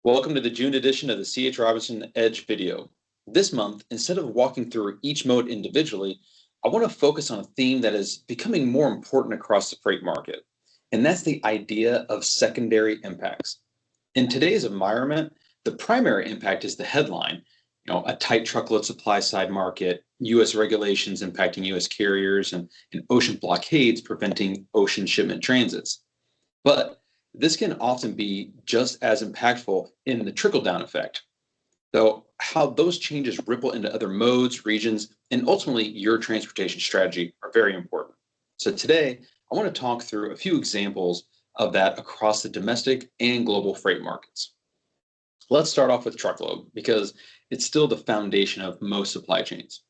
Welcome to the June edition of the C.H. Robinson Edge video. This month, instead of walking through each mode individually, I want to focus on a theme that is becoming more important across the freight market, and that's the idea of secondary impacts. In today's environment, the primary impact is the headline, a tight truckload supply side market, U.S. regulations impacting U.S. carriers, and ocean blockades preventing ocean shipment transits. But this can often be just as impactful in the trickle-down effect, though how those changes ripple into other modes, regions, and ultimately your transportation strategy are very important. So today, I want to talk through a few examples of that across the domestic and global freight markets. Let's start off with truckload because it's still the foundation of most supply chains.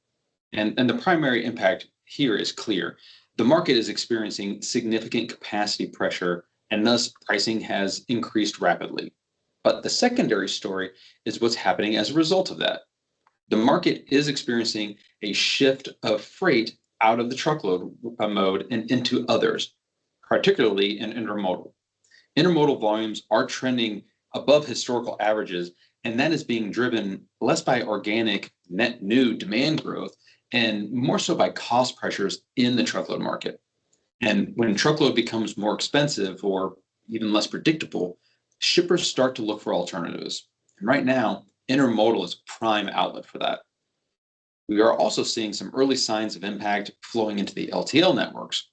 And the primary impact here is clear. The market is experiencing significant capacity pressure, and thus pricing has increased rapidly. But the secondary story is what's happening as a result of that. The market is experiencing a shift of freight out of the truckload mode and into others, particularly in intermodal. Intermodal volumes are trending above historical averages, and that is being driven less by organic net new demand growth and more so by cost pressures in the truckload market. And when truckload becomes more expensive or even less predictable, shippers start to look for alternatives. And right now, intermodal is a prime outlet for that. We are also seeing some early signs of impact flowing into the LTL networks.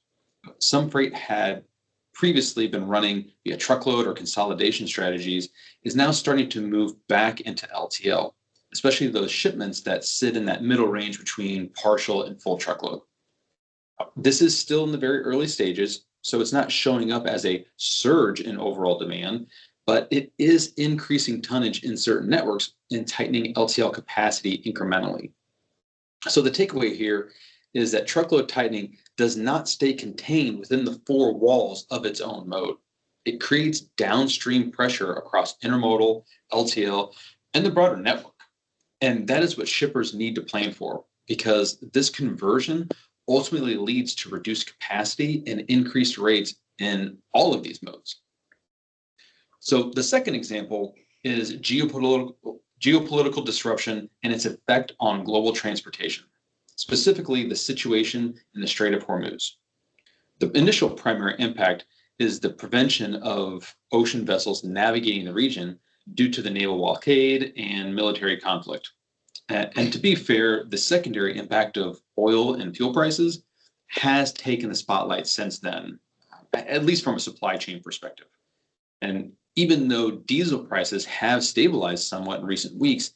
Some freight had previously been running via truckload or consolidation strategies is now starting to move back into LTL, especially those shipments that sit in that middle range between partial and full truckload. This is still in the very early stages, so it's not showing up as a surge in overall demand, but it is increasing tonnage in certain networks and tightening LTL capacity incrementally. So the takeaway here is that truckload tightening does not stay contained within the four walls of its own mode. It creates downstream pressure across intermodal, LTL, and the broader network. And that is what shippers need to plan for, because this conversion ultimately leads to reduced capacity and increased rates in all of these modes. So the second example is geopolitical disruption and its effect on global transportation, specifically the situation in the Strait of Hormuz. The initial primary impact is the prevention of ocean vessels navigating the region due to the naval blockade and military conflict. And to be fair, the secondary impact of oil and fuel prices has taken the spotlight since then, at least from a supply chain perspective. And even though diesel prices have stabilized somewhat in recent weeks,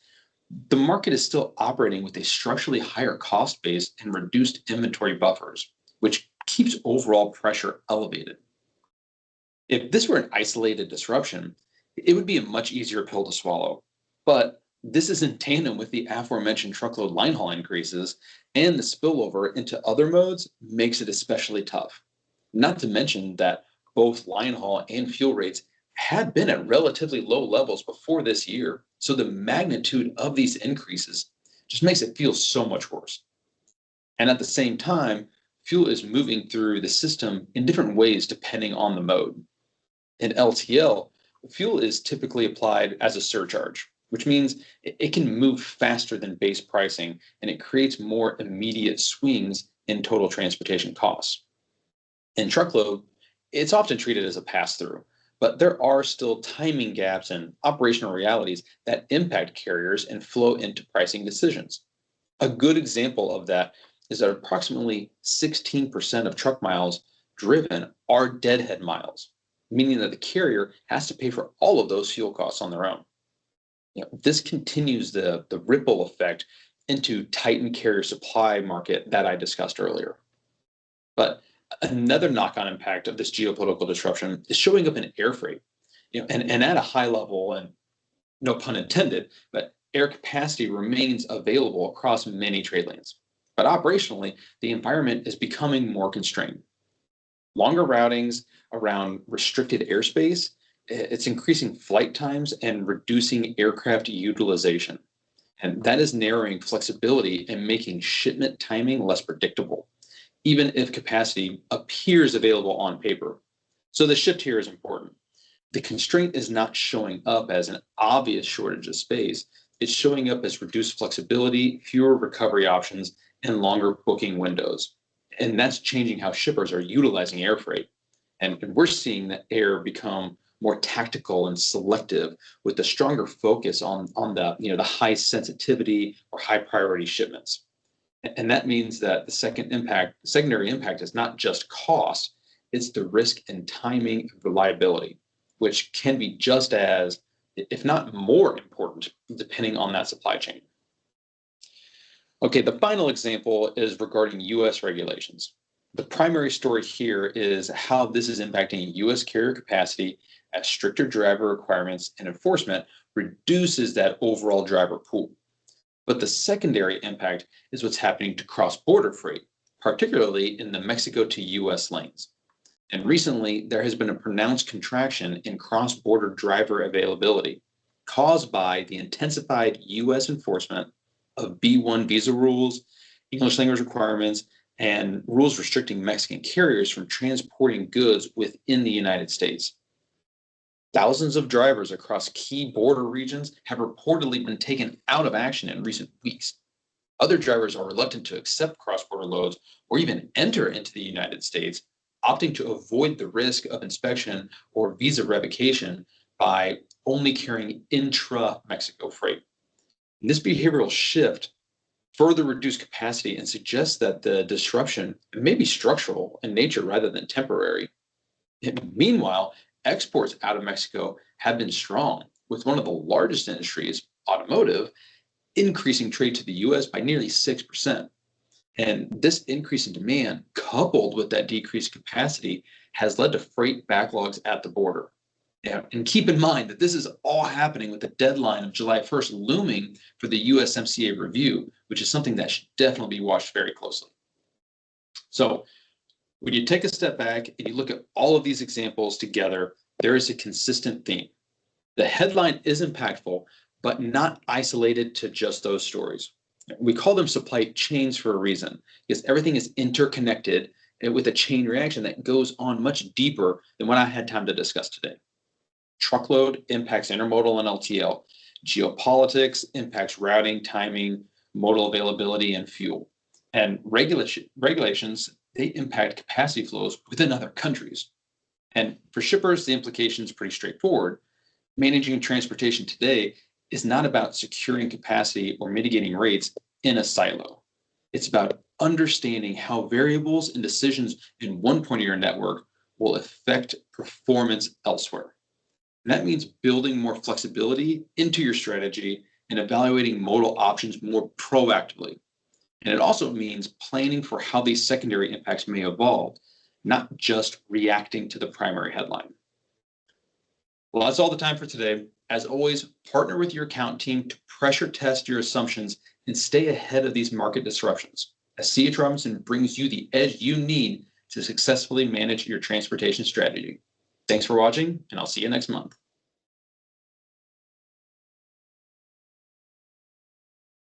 the market is still operating with a structurally higher cost base and reduced inventory buffers, which keeps overall pressure elevated. If this were an isolated disruption, it would be a much easier pill to swallow. But this is in tandem with the aforementioned truckload line haul increases, and the spillover into other modes makes it especially tough. Not to mention that both line haul and fuel rates had been at relatively low levels before this year, so the magnitude of these increases just makes it feel so much worse. And at the same time, fuel is moving through the system in different ways depending on the mode. In LTL, fuel is typically applied as a surcharge, which means it can move faster than base pricing, and it creates more immediate swings in total transportation costs. In truckload, it's often treated as a pass-through, but there are still timing gaps and operational realities that impact carriers and flow into pricing decisions. A good example of that is that approximately 16% of truck miles driven are deadhead miles, meaning that the carrier has to pay for all of those fuel costs on their own. This continues the ripple effect into tightened carrier supply market that I discussed earlier. But another knock-on impact of this geopolitical disruption is showing up in air freight, and at a high level, and no pun intended, but air capacity remains available across many trade lanes. But operationally, the environment is becoming more constrained. Longer routings around restricted airspace, it's increasing flight times and reducing aircraft utilization. And that is narrowing flexibility and making shipment timing less predictable, even if capacity appears available on paper. So the shift here is important. the constraint is not showing up as an obvious shortage of space. It's showing up as reduced flexibility, fewer recovery options, and longer booking windows. And that's changing how shippers are utilizing air freight. And we're seeing that air become more tactical and selective with a stronger focus on the high sensitivity or high priority shipments. And that means that the secondary impact is not just cost, it's the risk and timing and reliability, which can be just as, if not more important, depending on that supply chain. Okay, the final example is regarding US regulations. The primary story here is how this is impacting US carrier capacity as stricter driver requirements and enforcement reduces that overall driver pool. But the secondary impact is what's happening to cross-border freight, particularly in the Mexico to US lanes. And recently, there has been a pronounced contraction in cross-border driver availability caused by the intensified US enforcement of B1 visa rules, English language requirements, and rules restricting Mexican carriers from transporting goods within the United States. Thousands of drivers across key border regions have reportedly been taken out of action in recent weeks. Other drivers are reluctant to accept cross-border loads or even enter into the United States, opting to avoid the risk of inspection or visa revocation by only carrying intra-Mexico freight. And this behavioral shift further reduced capacity and suggests that the disruption may be structural in nature rather than temporary. And meanwhile, exports out of Mexico have been strong, with one of the largest industries, automotive, increasing trade to the US by nearly 6%. And this increase in demand, coupled with that decreased capacity, has led to freight backlogs at the border. And keep in mind that this is all happening with the deadline of July 1st looming for the USMCA review, which is something that should definitely be watched very closely. So when you take a step back and you look at all of these examples together, there is a consistent theme. The headline is impactful, but not isolated to just those stories. We call them supply chains for a reason, because everything is interconnected with a chain reaction that goes on much deeper than what I had time to discuss today. Truckload impacts intermodal and LTL. Geopolitics impacts routing, timing, modal availability, and fuel. And regulations, they impact capacity flows within other countries. And for shippers, the implication is pretty straightforward. Managing transportation today is not about securing capacity or mitigating rates in a silo. It's about understanding how variables and decisions in one point of your network will affect performance elsewhere. And that means building more flexibility into your strategy and evaluating modal options more proactively. And it also means planning for how these secondary impacts may evolve, not just reacting to the primary headline. Well, that's all the time for today. As always, partner with your account team to pressure test your assumptions and stay ahead of these market disruptions, as C.H. Robinson brings you the edge you need to successfully manage your transportation strategy. Thanks for watching, and I'll see you next month.